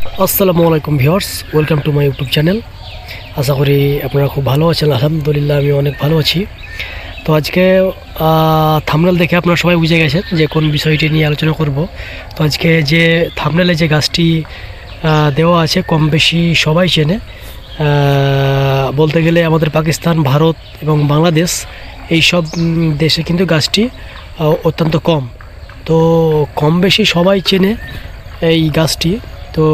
আসসালামু আলাইকুম viewers, welcome to my YouTube channel. আশা করি আপনারা খুব ভালো আছেন। আলহামদুলিল্লাহ আমি অনেক ভালো আছি। তো আজকে থাম্বনেল দেখে আপনারা সবাই বুঝে গেছেন যে কোন বিষয়টি নিয়ে আলোচনা করব। তো আজকে যে থাম্বনেলে যে গাছটি দেওয়া আছে কম বেশি সবাই চেনে। বলতে গেলে আমাদের পাকিস্তান, ভারত এবং বাংলাদেশ এই সব দেশে কিন্তু গাছটি অত্যন্ত কম। তো কম বেশি সবাই চেনে এই গাছটি। তো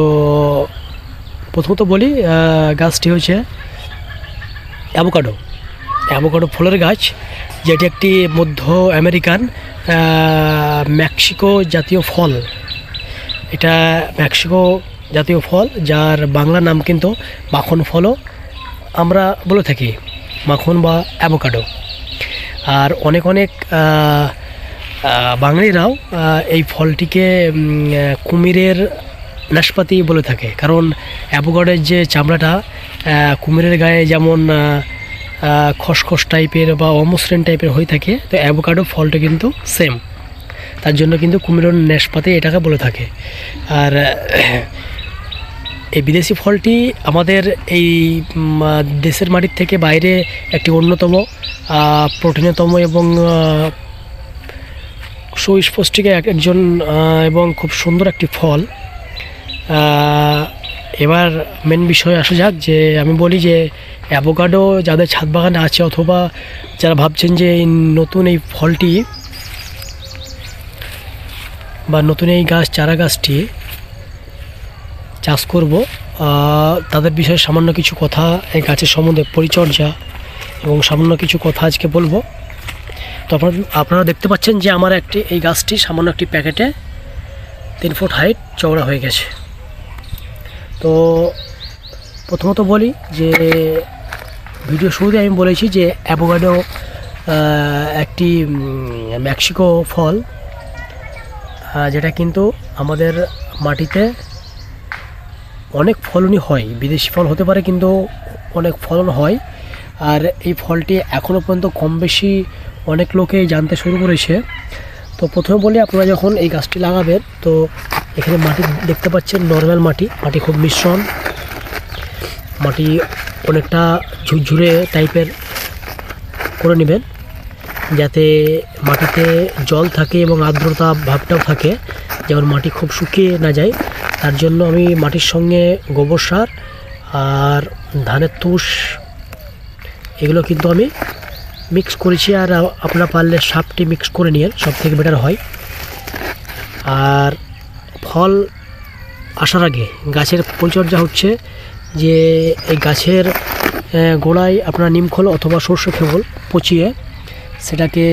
প্রথমত বলি, গাছটি হচ্ছে অ্যাভোকাডো। অ্যাভোকাডো ফলের গাছ, যেটি একটি মধ্য আমেরিকান মেক্সিকো জাতীয় ফল। এটা মেক্সিকো জাতীয় ফল, যার বাংলা নাম কিন্তু মাখন ফলও আমরা বলে থাকি, মাখন বা অ্যাভোকাডো। আর অনেক অনেক বাঙালিরাও এই ফলটিকে কুমিরের নাশপাতি বলে থাকে, কারণ অ্যাভোকাডোর যে চামড়াটা কুমিরের গায়ে যেমন খসখস টাইপের বা অমসৃণ টাইপের হয়ে থাকে, তো অ্যাভোকাডো ফলটা কিন্তু সেম। তার জন্য কিন্তু কুমিরের নাশপাতি এটাকে বলে থাকে। আর এই বিদেশি ফলটি আমাদের এই দেশের মাটির থেকে বাইরে একটি অন্যতম প্রোটিনতম এবং সুস্পষ্টিক একজন এবং খুব সুন্দর একটি ফল। এবার মেন বিষয় আসা যাক, যে আমি বলি যে অ্যাভোকাডো যাদের ছাদ বাগানে আছে অথবা যারা ভাবছেন যে এই নতুন এই ফলটি বা নতুন এই চারা গাছটি চাষ করব, তাদের বিষয়ে সামান্য কিছু কথা, এই গাছের সম্বন্ধে পরিচর্যা এবং সামান্য কিছু কথা আজকে বলবো। তো আপনারা দেখতে পাচ্ছেন যে আমার এই গাছটি সামান্য একটি প্যাকেটে 3 ফুট হাইট চওড়া হয়ে গেছে। তো প্রথমত বলি যে ভিডিও শুরুতে আমি বলেছি যে অ্যাভোকাডো একটি মেক্সিকো ফল, যেটা কিন্তু আমাদের মাটিতে অনেক ফলনই হয়। বিদেশি ফল হতে পারে কিন্তু অনেক ফলন হয়। আর এই ফলটি এখনও পর্যন্ত কম বেশি অনেক লোকেই জানতে শুরু করেছে। তো প্রথমে বলি, আপনারা যখন এই গাছটি লাগাবেন তো এখানে মাটি দেখতে পাচ্ছেন, নর্মাল মাটি খুব মিশ্রণ মাটি, অনেকটা ঝুরঝুরে টাইপের করে নেবেন, যাতে মাটিতে জল থাকে এবং আর্দ্রতা ভাবটাও থাকে, যেমন মাটি খুব শুকিয়ে না যায়। তার জন্য আমি মাটির সঙ্গে গোবর সার আর ধানের তুষ এগুলো কিন্তু আমি মিক্স করেছি। আর আপনারা পারলে সাপটি মিক্স করে নিয়ে সব থেকে বেটার হয়। আর ফল আসার আগে গাছের পরিচর্যা হচ্ছে যে এই গাছের গোড়ায় আপনারা নিমখোল অথবা সর্ষে খোল পচিয়ে সেটাকে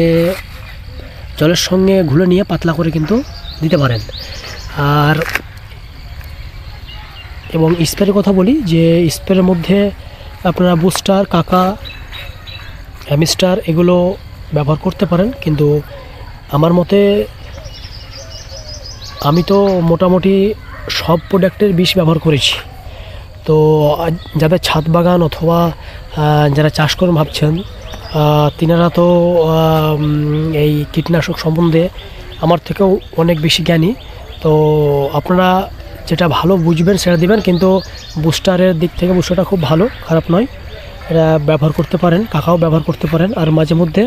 জলের সঙ্গে ঘুলে নিয়ে পাতলা করে কিন্তু দিতে পারেন। আর এবং স্প্রের কথা বলি, যে স্প্রের মধ্যে আপনারা বুস্টার, কাকা, হ্যামিস্টার এগুলো ব্যবহার করতে পারেন। কিন্তু আমার মতে আমি তো মোটামুটি সব প্রোডাক্টের বিষ ব্যবহার করেছি। তো যাদের ছাদ বাগান অথবা যারা চাষ করুন ভাবছেন, তিনারা তো এই কীটনাশক সম্বন্ধে আমার থেকেও অনেক বেশি জ্ঞানী। তো আপনারা যেটা ভালো বুঝবেন সেটা দিবেন, কিন্তু বুস্টারের দিক থেকে বুস্টারটা খুব ভালো, খারাপ নয়, এটা ব্যবহার করতে পারেন। কাকাও ব্যবহার করতে পারেন। আর মাঝে মধ্যে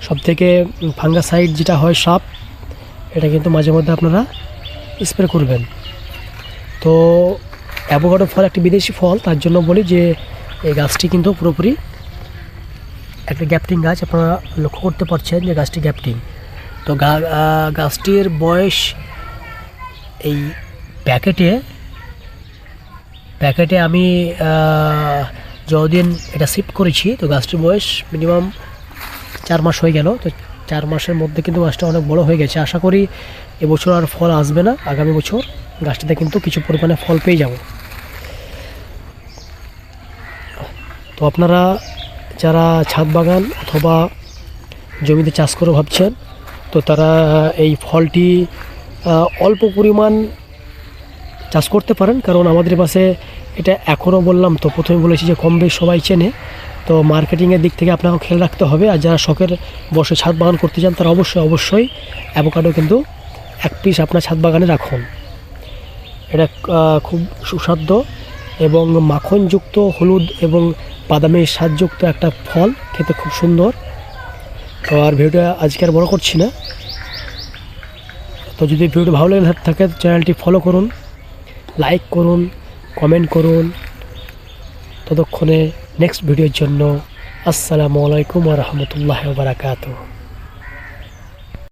সবথেকে ফাঙ্গাসাইড যেটা হয় সাপ, এটা কিন্তু মাঝে মধ্যে আপনারা স্প্রে করবেন। তো অ্যাভোকাডো ফল একটি বিদেশি ফল, তার জন্য বলি যে এই গাছটি কিন্তু পুরোপুরি একটা গ্যাপটিং গাছ। আপনারা লক্ষ্য করতে পারছেন যে গাছটি গ্যাপটিং। তো গাছটির বয়স এই প্যাকেটে আমি যতদিন এটা শিফট করেছি, তো গাছটির বয়স মিনিমাম 4 মাস হয়ে গেল। তো 4 মাসের মধ্যে কিন্তু গাছটা অনেক বড় হয়ে গেছে। আশা করি এবছর আর ফল আসবে না, আগামী বছর গাছটাতে কিন্তু কিছু পরিমাণে ফল পেয়ে যাব। তো আপনারা যারা ছাদ বাগান অথবা জমিতে চাষ করে ভাবছেন, তো তারা এই ফলটি অল্প পরিমাণ চাষ করতে পারেন, কারণ আমাদের পাশে এটা এখনও বললাম, তো প্রথমে বলেছি যে কম বেশ সবাই চেনে। তো মার্কেটিংয়ের দিক থেকে আপনাকে খেয়াল রাখতে হবে। আর যারা শখের বসে ছাদ বাগান করতে চান তারা অবশ্যই অবশ্যই অ্যাভোকাডো কিন্তু 1 পিস আপনার ছাদ বাগানে রাখুন। এটা খুব সুস্বাদু এবং মাখনযুক্ত, হলুদ এবং বাদামের স্বাদযুক্ত একটা ফল, খেতে খুব সুন্দর। তো আর ভিডিওটা আজকে আর বড় করছি না। তো যদি ভিডিওটা ভালো লেগে থাকে চ্যানেলটি ফলো করুন, লাইক করুন, কমেন্ট করুন। ততক্ষণে নেক্সট ভিডিওর জন্য আসসালামু আলাইকুম ওয়া রাহমাতুল্লাহি ওয়া বারাকাতুহু।